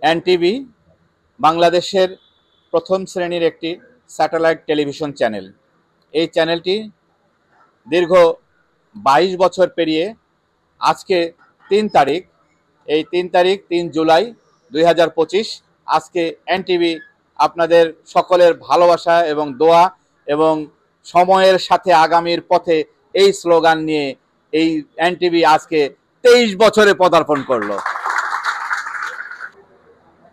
NTV বাংলাদেশের প্রথম শ্রেণীর একটি স্যাটেলাইট টেলিভিশন চ্যানেল। এই চ্যানেলটি দীর্ঘ 22 বছর পেরিয়ে আজকে 3 জুলাই 2025 আজকে এনটিভি আপনাদের সকলের ভালোবাসা এবং দোয়া এবং সময়ের সাথে আগামীর পথে এই স্লোগান নিয়ে এই এনটিভি আজকে 23 বছরে পদার্পণ করলো।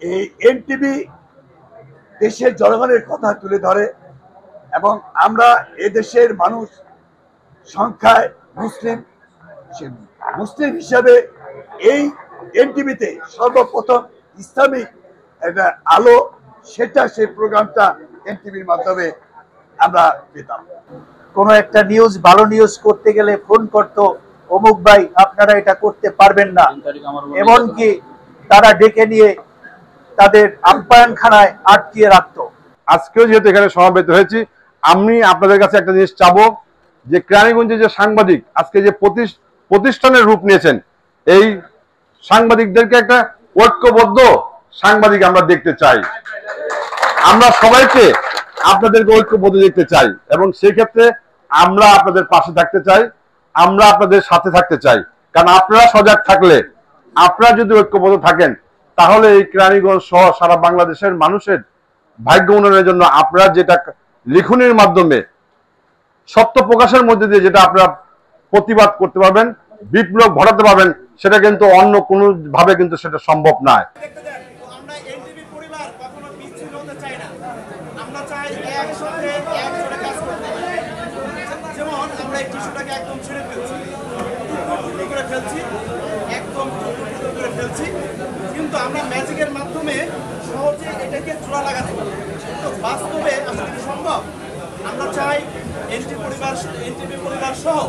এই এনটিভি দেশের জনগণের কথা তুলে ধরে এবং আমরা এদেশের মানুষ সংখ্যায় মুসলিম হিসাবে এই এনটিভিতে সর্বপ্রথম ইসলামিক একটা আলো সেই প্রোগ্রামটা এনটিভির মাধ্যমে আমরা পেতাম। কোনো একটা নিউজ ভালো নিউজ করতে গেলে ফোন করতো, অমুক ভাই আপনারা এটা করতে পারবেন না, এমনকি তারা ডেকে নিয়ে তাদের আপ্যায়নখানায় আটকিয়ে রাখতো। আজকেও যেহেতু এখানে সমবেত হয়েছি, আমি আপনাদের কাছে একটা জিনিস চাবো যে কেরানীগঞ্জে যে সাংবাদিক আজকে যে প্রতিষ্ঠানের রূপ নিয়েছেন, এই সাংবাদিকদেরকে একটা ঐক্যবদ্ধ সাংবাদিক আমরা দেখতে চাই। আমরা সবাইকে আপনাদেরকে ঐক্যবদ্ধ দেখতে চাই এবং সেই ক্ষেত্রে আমরা আপনাদের পাশে থাকতে চাই, আমরা আপনাদের সাথে থাকতে চাই। কারণ আপনারা সজাগ থাকলে, আপনারা যদি ঐক্যবদ্ধ থাকেন, তাহলে এই কেরানীগঞ্জ সহ সারা বাংলাদেশের মানুষের ভাগ্য উন্নয়নের জন্য আপনারা যেটা লিখনের মাধ্যমে সত্য প্রকাশের মধ্যে দিয়ে যেটা আপনারা প্রতিবাদ করতে পারবেন, বিপ্লব ঘটাতে পারবেন, সেটা কিন্তু অন্য কোনো ভাবে কিন্তু সেটা সম্ভব নয়। কিন্তু আমরা ম্যাজিকের মাধ্যমে সহজে এটাকে জোড়া লাগাতে পারি, তো বাস্তবে আসলে কি সম্ভব? আমরা চাই এনটিভি পরিবার সহ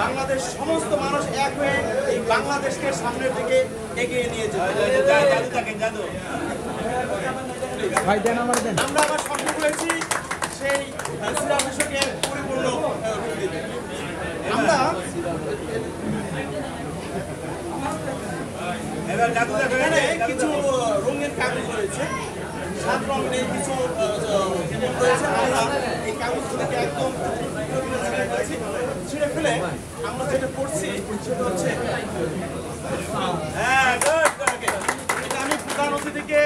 বাংলাদেশ সমস্ত মানুষ এক হয়ে এই বাংলাদেশকে সামনের দিকে এগিয়ে নিয়ে যেতে। আমরা আবার স্বপ্ন করেছি সেই সিরা বিষয়কে পরিপূর্ণ রূপ দিতে। আমরা এখানে কিছু রঙের কাগজ রয়েছে, 7 রঙের কিছু রয়েছে। আমরা এই কাগজগুলোকে একদম ছিঁড়ে ফেলে আমরা যেটা করছি সেটা হচ্ছে আমি প্রধান অতিথিকে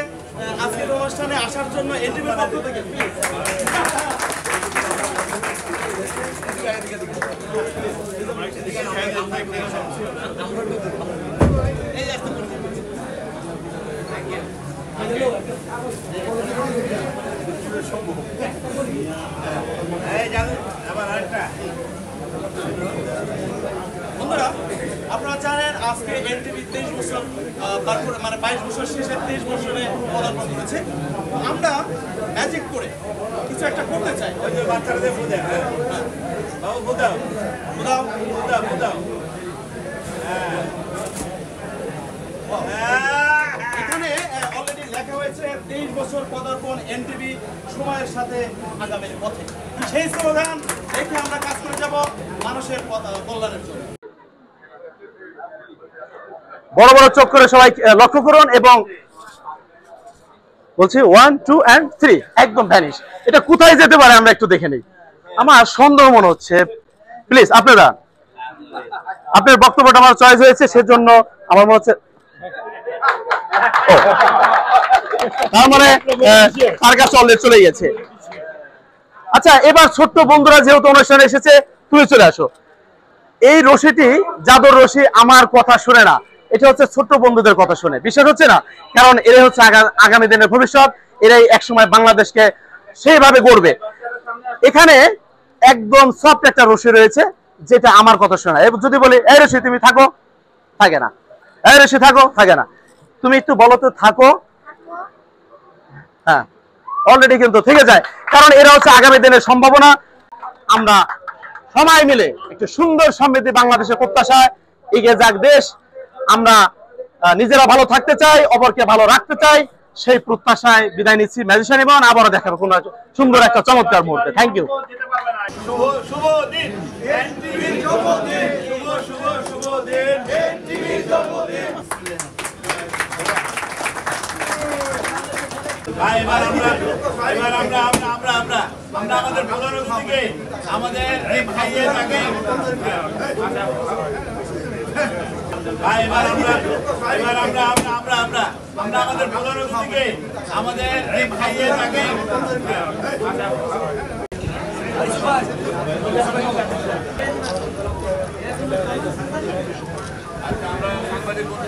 আজকের অনুষ্ঠানে আসার জন্য এনটিভির পক্ষ থেকে বন্ধুরা, আপনারা জানেন আজকে এনটিভি 23 বছর তারপরে মানে 22 বছর শেষে 23 বছরে পদার্পণ করেছে। আমরা ম্যাজিক করে কিছু একটা করতে চাই। ওই যে বাচ্চাদের বোঝায়, বাবু বোঝাও বোঝাও বোঝাও বোঝাও। এখানে অলরেডি লেখা হয়েছে 23 বছর পদার্পণ এনটিভি সময়ের সাথে আগামীর পথে। সেই স্লোগান দেখে আমরা কাজ করে যাব মানুষের কল্যাণের জন্য। বড় বড় চোখ করে সবাই লক্ষ্য করুন এবং বলছি 1 2 and 3 একদম ভ্যানিশ। এটা কোথায় যেতে পারে আমরা একটু দেখে নিই। আমার সন্দেহ মনে হচ্ছে, প্লিজ আপনার বক্তব্যটা আমার চয়েস হয়েছে, সেজন্য আমার মনে হচ্ছে তার মানে তার কাছে অলরেডি চলে গেছে। আচ্ছা, এবার ছোট্ট বন্ধুরা যেহেতু অনুষ্ঠানে এসেছে, তুমি চলে আসো। এই রশিটি জাদুর রশি আমার কথা শুনে না, এটা হচ্ছে ছোট্ট বন্ধুদের কথা শুনে। বিশ্বাস হচ্ছে না? কারণ এরাই হচ্ছে আগামী দিনের ভবিষ্যৎ, এরাই একসময় বাংলাদেশকে সেইভাবে গড়বে। এখানে একদম সফট একটা রশি রয়েছে যেটা আমার কথা শোনা। যদি বলি এই রশি তুমি থাকো, থাকে না। এই রশি থাকো, থাকে না। তুমি একটু বলো তো থাকো, হ্যাঁ অলরেডি কিন্তু থেকে যায়। কারণ এরা হচ্ছে আগামী দিনের সম্ভাবনা। আমরা সবাই মিলে একটু সুন্দর সমৃদ্ধি বাংলাদেশের প্রত্যাশায় এগিয়ে যাক দেশ। আমরা নিজেরা ভালো থাকতে চাই, অপরকে ভালো রাখতে চাই, সেই প্রত্যাশায় বিদায় নিচ্ছি। ম্যাজিশিয়ান এবং আবারও দেখাবো কোনো সুন্দর একটা চমৎকার মুহূর্তে। Thank you. শুভ দিন এনটিভির জন্মদিন, শুভ দিন এনটিভির জন্মদিন। এবার আমরা আমাদের প্রধান অতিথিকে আমাদের খাইয়ে তাকে এবার আমরা আমাদের প্রধান অতিথিকে আমাদের খাইয়ে তাকে